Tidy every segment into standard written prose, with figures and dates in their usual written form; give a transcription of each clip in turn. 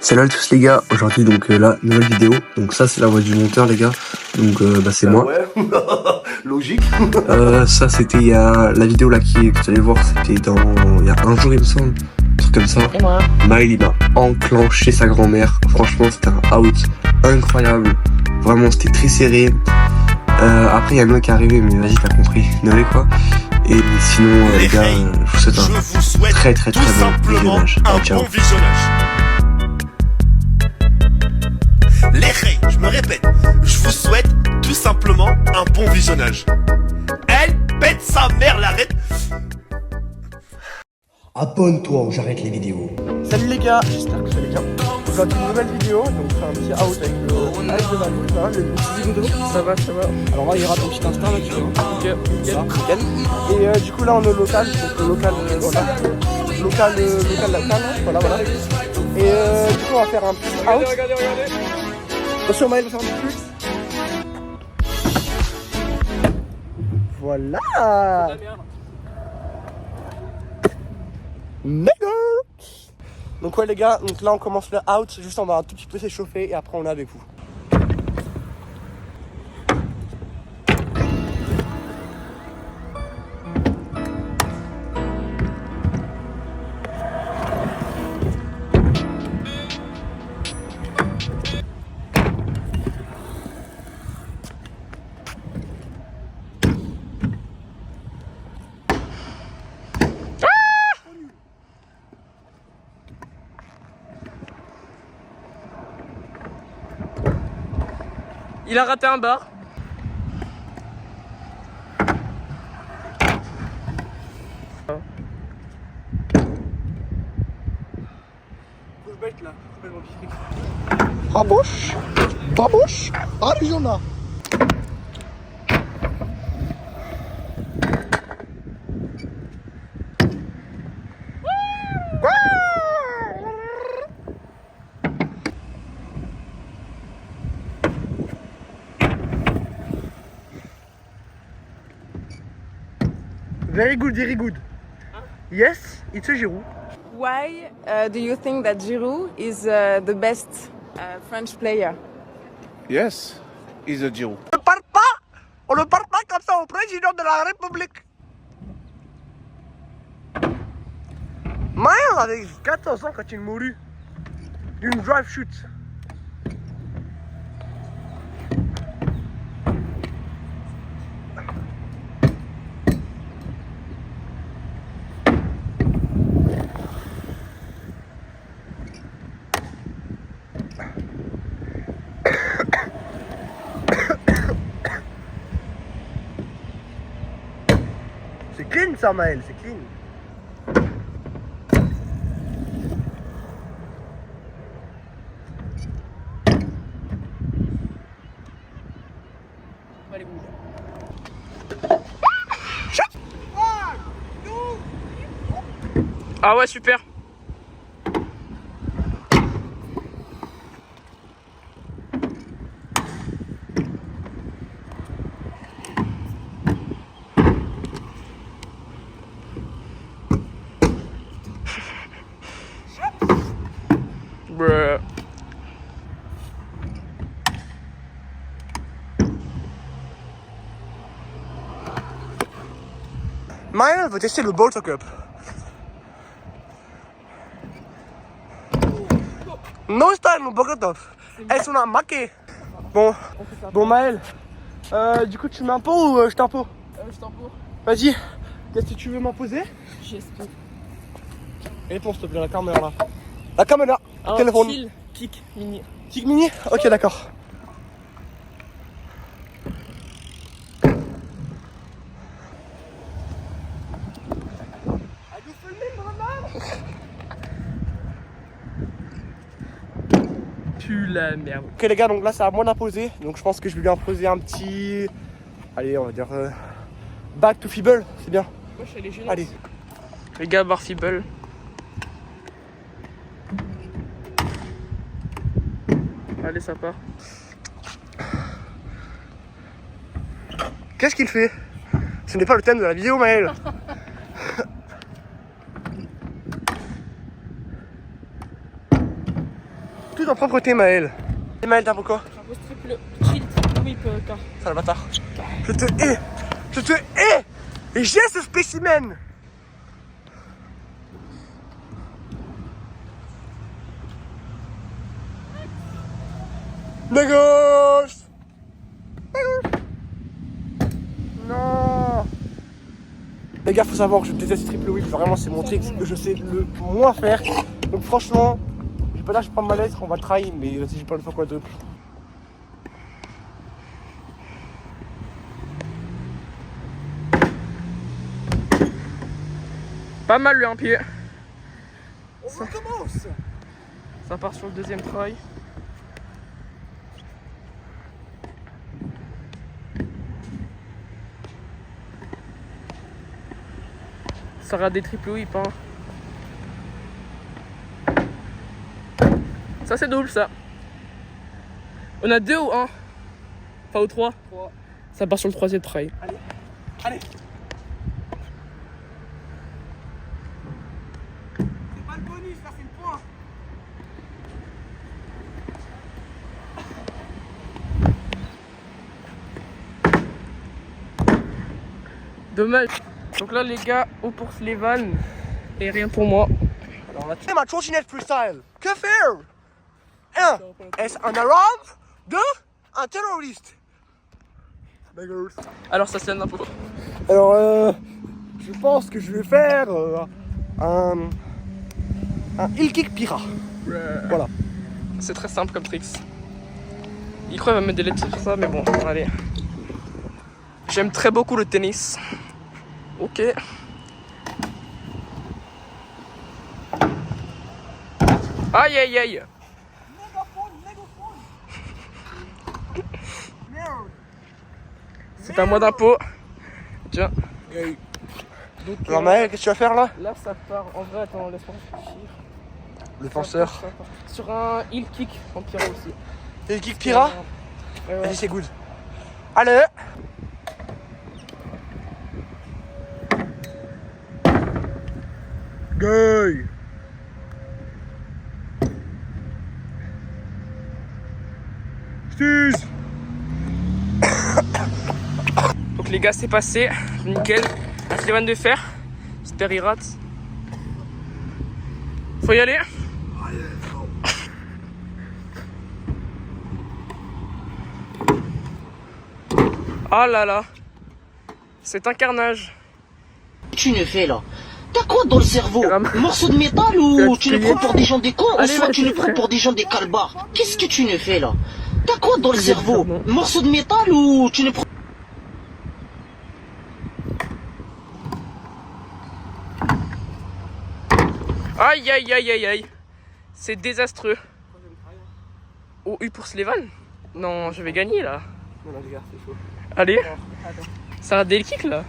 Salut à tous les gars, aujourd'hui donc là, nouvelle vidéo, donc ça c'est la voix du monteur les gars, donc c'est moi. Ouais, logique. Ça c'était il y a, la vidéo là que vous allez voir, c'était il y a un jour il me semble, un truc comme ça. Et moi. Maël il m'a enclenché sa grand-mère, franchement c'était un out incroyable, vraiment c'était très serré. Après il y a un mec qui est arrivé, mais vas-y t'as compris, Noé quoi. Et sinon les gars, je vous souhaite un très bon visionnage. Ciao. Bon visionnage. Les Rey, je me répète, je vous souhaite tout simplement un bon visionnage. Elle pète sa mère, l'arrête. Abonne-toi ou j'arrête les vidéos. Salut les gars, j'espère que vous allez bien. Aujourd'hui une nouvelle vidéo, donc on fait un petit out avec le Valou, ça va, le petit Zigodo. Ça va. Alors là il y aura ton petit instinct là, tu vois. Ok, nickel. Et du coup là on est au local, donc le local, voilà. Et du coup on va faire un petit out. Regardez. Attention Maël, va faire un petit plus. Voilà. Mega. Donc ouais les gars, donc là on commence le out, juste on va un tout petit peu s'échauffer et après on est avec vous. Il a raté un bar. Babush, Arizona. Very good. Yes, it's a Giroud. Why do you think that Giroud is the best French player? Yes, he's a Giroud. On ne parle pas comme ça au président de la République. Maël avait 14 ans quand il mourut d'une drive shoot. C'est clean ça Maël, c'est clean. Ah ouais, super. Bruh. Maël veut tester le Bolton Cup. No style, no Bogotov. Elles sont là, maquées. Bon Maël, du coup tu m'imposes ou je t'impose? Je t'en prie. Vas-y, qu'est-ce que tu veux m'imposer? J'espère. Réponds s'il te plaît, la caméra là. La caméra, téléphone. Kick mini. Kick mini? Ok d'accord. Tu la merde. Ok les gars, donc là c'est à moi d'imposer. Donc je pense que je vais lui imposer un petit... Allez, on va dire... back to feeble, c'est bien. Moi je suis allé gêner. Allez. Les gars, bar Fibble. Allez, ça part. Qu'est-ce qu'il fait? Ce n'est pas le thème de la vidéo Maël. tout en propreté, Maël. Et Maël, t'as pourquoi? J'impose triple chill, triple whip, car. Sale bâtard. Je te hais. Je te hais. Et j'ai ce spécimen. De gauche. Non. Les gars, faut savoir que je déteste triple whip. Vraiment, c'est mon trick que je sais le moins faire. Donc franchement, j'ai pas là, je prends ma lettre, on va try, mais si j'ai pas le faire quadruple. Pas mal lui un pied. On recommence. Ça part sur le deuxième try. Ça aura des triple whip, hein. Ça c'est double ça. On a 2 ou 1? Enfin ou 3? 3. Ça part sur le troisième try. Allez, allez. C'est pas le bonus, là c'est le point. Dommage. Donc là les gars, haut pour Slevan et rien pour moi. Alors là, c'est ma trottinette freestyle. Que faire? 1. Est-ce un arabe? 2. Un terroriste. Alors ça se donne un peu. Alors je pense que je vais faire un heel kick pira. Voilà. C'est très simple comme tricks. Il croit qu'il va mettre des lettres sur ça, mais bon, allez. J'aime très beaucoup le tennis. Ok. Aïe aïe aïe. C'est à moi d'impôt. Tiens. Donc, Alors Maël, qu'est-ce que tu vas faire là? là ça part. En vrai, attends, laisse-moi réfléchir. Le penseur. Ça part sur un heel kick en pyro aussi. Heel kick pira? Ouais, ouais. Vas-y, c'est good. Allez. Gay. Stuse. Donc les gars, c'est passé. Nickel. Un Slevan de fer. J'espère il rate. Faut y aller. Ah là là. C'est un carnage. Tu ne fais là? T'as quoi dans le cerveau? Morceau de métal ou tu le prends pour des gens des cons ou soit tu le prends pour des gens des calbars? Qu'est-ce que tu ne fais là? T'as quoi dans le cerveau? Morceau de métal ou tu le prends? Aïe aïe aïe aïe aïe. C'est désastreux. Oh, U pour Slevan? Non, je vais gagner là. Non, non, les gars, c'est chaud. Allez. Ça a des kicks là.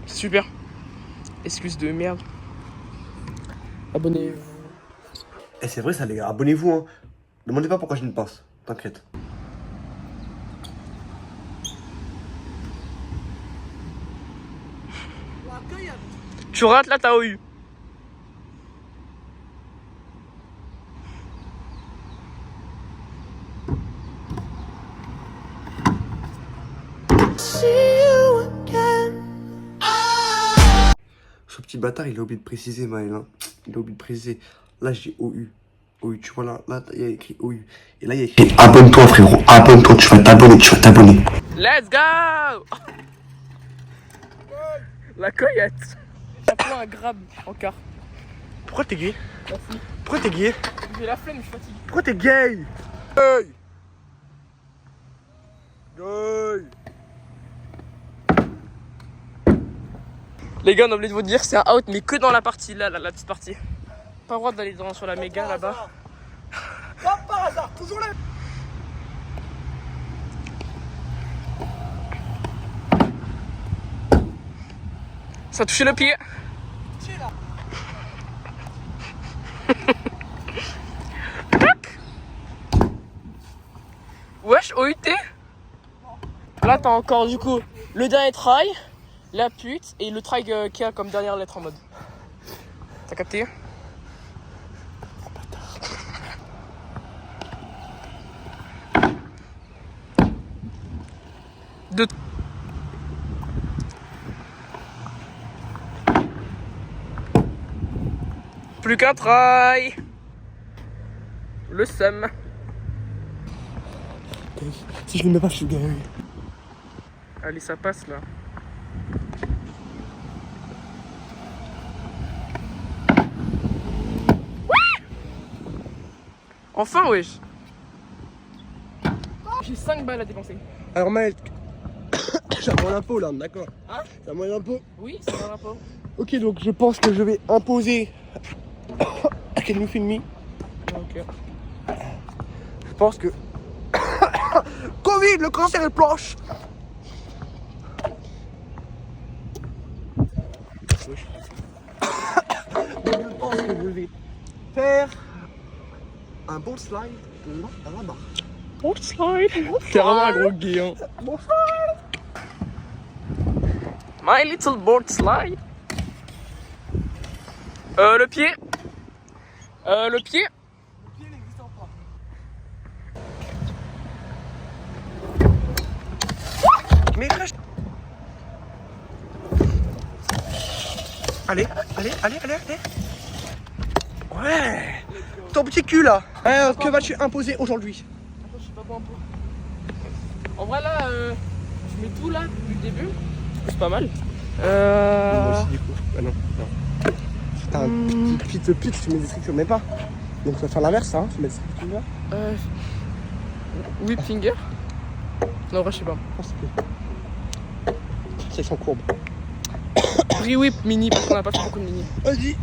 Super. Excuse de merde. Abonnez-vous. Et c'est vrai ça les gars, abonnez-vous hein. Demandez pas pourquoi je ne pense, t'inquiète. Tu rates là, t'as eu. Ce petit bâtard il a oublié de préciser Maël hein. Il a oublié de préciser. Là j'ai OU. OU, tu vois là, il y a écrit OU. Et là il y a écrit abonne-toi frérot, abonne-toi, tu vas t'abonner. Let's go. La coyote. J'ai appelé un grab en quart. Pourquoi t'es gay? Merci. Pourquoi t'es gay? J'ai la flemme, je suis fatigué. Pourquoi t'es gay? Gay. Gay. Les gars, on a oublié de vous dire, c'est un out, mais que dans la partie là, la petite partie. Pas le droit d'aller sur la méga là-bas. Comme par hasard, toujours là. Ça a touché le pied. Wesh, OUT. Là, t'as encore du coup le dernier try, la pute et le try qui a comme dernière lettre en mode. T'as capté? De... Plus qu'un try. Le seum. Si je le mets pas, je suis gay. Allez, ça passe là. Enfin, wesh. J'ai 5 balles à dépenser. Alors Maël, j'ai un impôt là, d'accord? Hein? J'ai un impôt. Oui, c'est un rapport. Ok, donc je pense que je vais imposer à quel nous fait demi. Ok. Je pense que Covid, le cancer est planche. Donc je pense que je vais faire un bon slide là à la barre. Bon slide. C'est vraiment un gros gay, hein. Bon slide. My little board slide. Le pied. Le pied. Mais frère, allez. Ouais. Ton petit cul là. Que vas-tu imposer aujourd'hui? Attends, je sais pas quoi un peu. En vrai là, je mets tout là depuis le début. C'est pas mal. Moi aussi du coup. Bah non. T'as un petit pitch, tu mets des trucs que tu mets pas. Donc tu vas faire l'inverse, hein. Tu mets des trucs que tu mets pas. Whip finger. Non, en vrai, je sais pas. C'est son courbe. Free whip mini parce qu'on a pas fait beaucoup de mini. Vas-y.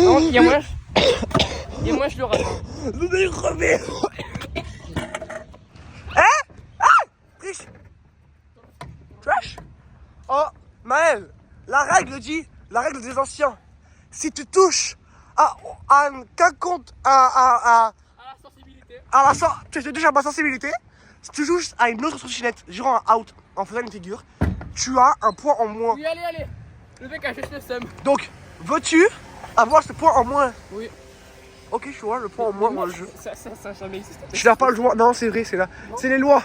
Non, il y a moins. Je le rate. Vous allez crever. Triche. Trash. Oh, Maël, la règle des anciens. Si tu touches à un quelconque À la sensibilité. tu touches à ma sensibilité, si tu touches à une autre trottinette, durant un out, en faisant une figure, tu as un point en moins. Oui, allez. Le mec a juste le seum. Donc, veux-tu avoir ce point en moins? Oui. Ok, je vois le point en moins dans le jeu. Ça a jamais existé. Je n'ai pas le droit. Non, c'est vrai, c'est là. C'est les lois.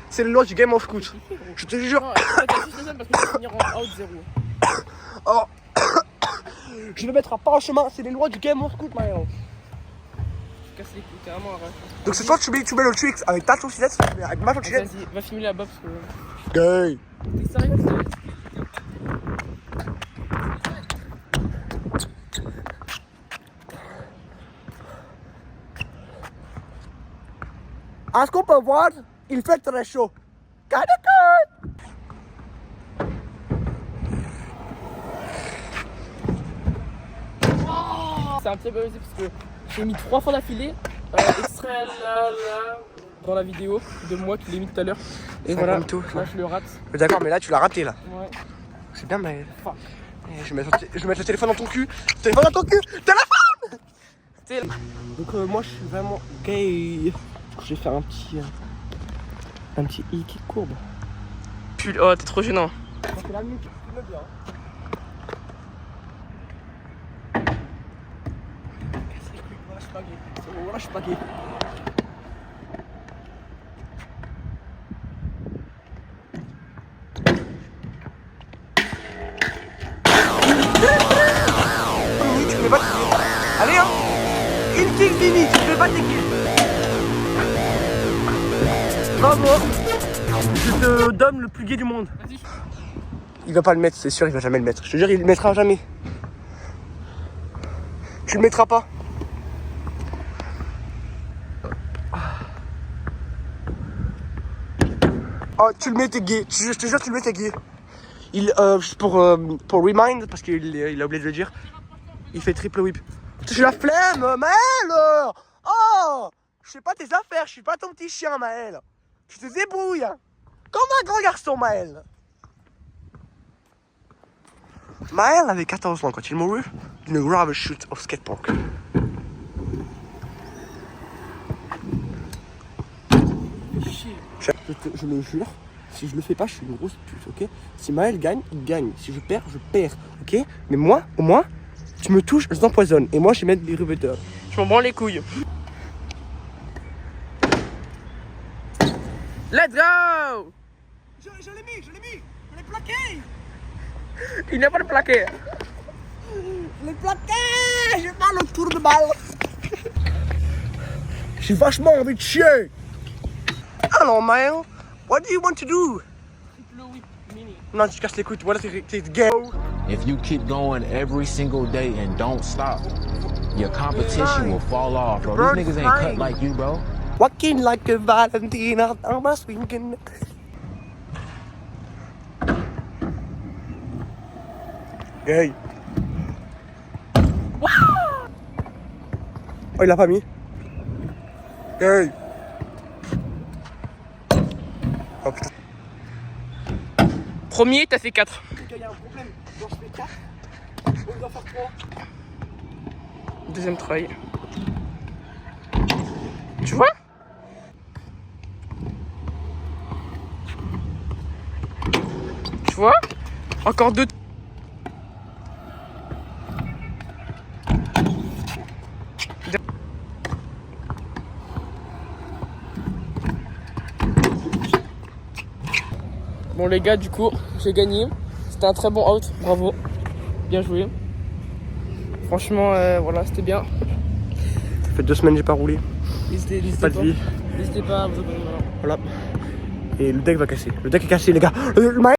C'est les lois du Game of Scoot. Je te jure. Non, t'as juste le seum parce que tu vas finir en out 0. Oh. Je vais mettre pas en chemin. C'est les lois du Game of Scoot, Maël. Je casse les couilles, t'es vraiment arrête. Donc, c'est toi, tu mets le tricks avec ta trottinette, mais avec ma trottinette. Vas-y, va filmer là-bas parce que. Gay. T'es sérieux? Est-ce qu'on peut voir? Il fait très chaud. C'est un petit peu aussi parce que j'ai mis 3 fois d'affilée extrait là dans la vidéo de moi qui l'ai mis tout à l'heure. Et Ça voilà, compte tout, là ouais. je le rate. D'accord, mais là, tu l'as raté, là. Ouais. C'est bien, mais. Fuck. Je vais mettre le téléphone dans ton cul. Téléphone dans ton cul. Téléphone. T'es là. Donc, moi, je suis vraiment gay. Je vais faire un petit i qui courbe. Pull, oh t'es trop gênant. C'est la nuque, filme bien. Casse les couilles, voilà, je suis pas gay. C'est bon, voilà, je suis pas gay. Oui, tu fais pas de gay. Allez, hein. Une kill fini, tu fais pas de gay. Bravo. Je te donne le plus gay du monde. Vas-y. Il va pas le mettre, c'est sûr, il va jamais le mettre. Je te jure, il le mettra jamais. Tu le mettras pas. Oh, tu le mets, t'es gay. Je te jure, tu le mets, t'es gay. Il, pour remind, parce qu'il a oublié de le dire, il fait triple whip. J'ai la flemme, Maël. Oh, je fais pas tes affaires, je suis pas ton petit chien, Maël. Tu te débrouilles. Comme un grand garçon, Maël. Maël avait 14 ans quand il mourut d'une grave chute au skatepark. Je le jure, si je le fais pas, je suis une grosse pute, ok? Si Maël gagne, il gagne. Si je perds, je perds, ok? Mais moi, au moins, tu me touches, je t'empoisonne. Et moi, je vais mettre des rubéteurs. Je m'en branle les couilles. Let's go! Je l'ai mis, je l'ai plaqué. Il n'a pas le plaqué. Je l'ai plaqué, j'ai mal au tour de balle. J'ai vachement envie de chier. Hello man, what do you want to do? Non, tu casses les couilles, voilà, t'es gay. If you keep going every single day and don't stop, your competition will fall off, bro. These niggas ain't cut like you, bro. Walking like a Valentina on my swinging. Gay. Oh, il l'a pas mis. Gay. Oh putain. Premier, t'as fait 4. Il y a un problème. Donc je fais 4. On doit faire 3. Deuxième try. Tu vois? Tu vois? Encore 2. Bon les gars, du coup, j'ai gagné. C'était un très bon out, bravo. Bien joué. Franchement, voilà, c'était bien. Ça fait 2 semaines que j'ai pas roulé. N'hésitez Pas de vie. N'hésitez pas à vous abonner. Voilà. Et le deck va casser. Le deck est cassé, les gars. Le